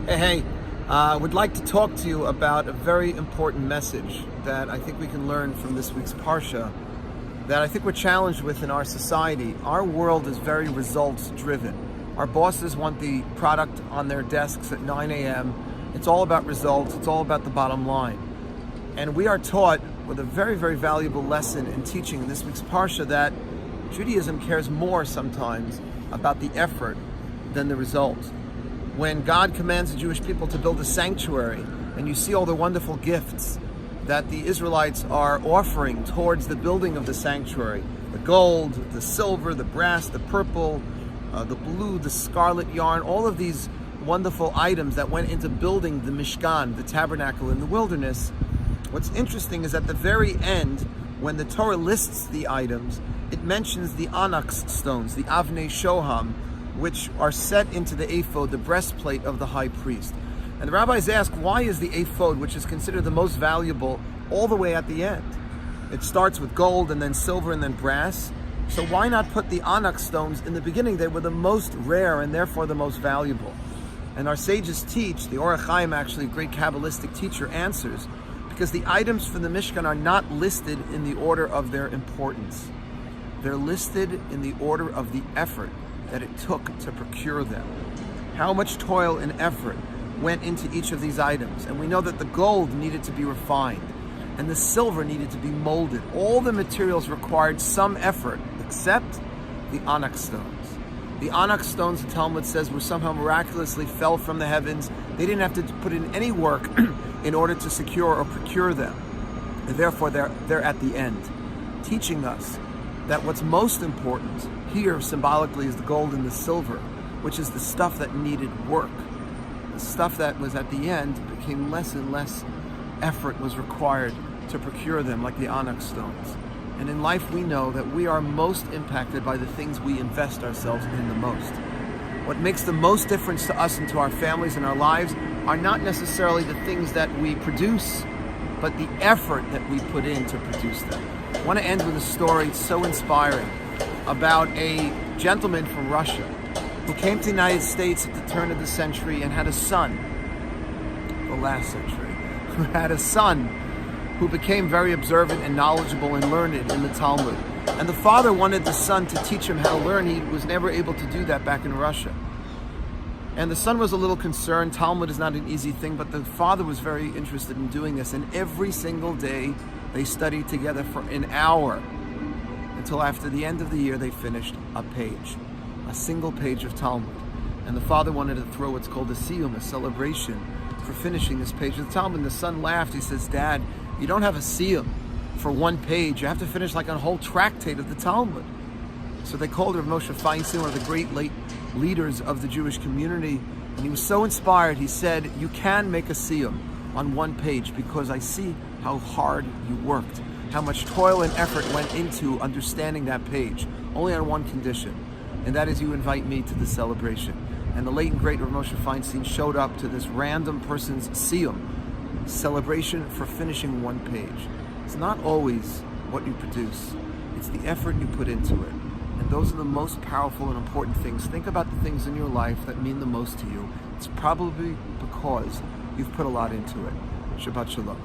I would like to talk to you about a very important message that I think we can learn from this week's Parsha that I think we're challenged with in our society. Our world is very results driven. Our bosses want the product on their desks at 9 a.m. It's all about results. It's all about the bottom line. And we are taught with a very, very valuable lesson in teaching in this week's Parsha that Judaism cares more sometimes about the effort than the result. When God commands the Jewish people to build a sanctuary, and you see all the wonderful gifts that the Israelites are offering towards the building of the sanctuary, the gold, the silver, the brass, the purple, the blue, the scarlet yarn, all of these wonderful items that went into building the Mishkan, the tabernacle in the wilderness. What's interesting is at the very end, when the Torah lists the items, it mentions the onyx stones, the avnei shoham, which are set into the ephod, the breastplate of the high priest. And the rabbis ask, why is the ephod, which is considered the most valuable, all the way at the end? It starts with gold and then silver and then brass. So why not put the onyx stones in the beginning? They were the most rare and therefore the most valuable. And our sages teach, the Or HaChaim, actually a great Kabbalistic teacher, answers, because the items for the Mishkan are not listed in the order of their importance. They're listed in the order of the effort that it took to procure them. How much toil and effort went into each of these items. And we know that the gold needed to be refined and the silver needed to be molded. All the materials required some effort except the onyx stones. The onyx stones, the Talmud says, were somehow miraculously fell from the heavens. They didn't have to put in any work in order to secure or procure them. And therefore they're at the end, teaching us that what's most important here symbolically is the gold and the silver, which is the stuff that needed work. The stuff that was at the end became less and less effort was required to procure them, like the onyx stones. And in life we know that we are most impacted by the things we invest ourselves in the most. What makes the most difference to us and to our families and our lives are not necessarily the things that we produce, but the effort that we put in to produce them. I want to end with a story so inspiring about a gentleman from Russia who came to the United States at the turn of the century and had a son, the last century, who had a son who became very observant and knowledgeable and learned in the Talmud. And the father wanted the son to teach him how to learn. He was never able to do that back in Russia. And the son was a little concerned. Talmud is not an easy thing, but the father was very interested in doing this. And every single day they studied together for an hour until after the end of the year they finished a page, a single page of Talmud. And the father wanted to throw what's called a siyum, a celebration, for finishing this page of the Talmud. And the son laughed. He says, "Dad, you don't have a siyum for one page. You have to finish like a whole tractate of the Talmud." So they called Rav Moshe Feinstein, one of the great late leaders of the Jewish community. And he was so inspired, he said, "You can make a siyum on one page because I see how hard you worked, how much toil and effort went into understanding that page, only on one condition, and that is you invite me to the celebration." And the late and great Rav Moshe Feinstein showed up to this random person's siyum, celebration for finishing one page. It's not always what you produce, it's the effort you put into it. And those are the most powerful and important things. Think about the things in your life that mean the most to you. It's probably because you've put a lot into it. Shabbat Shalom.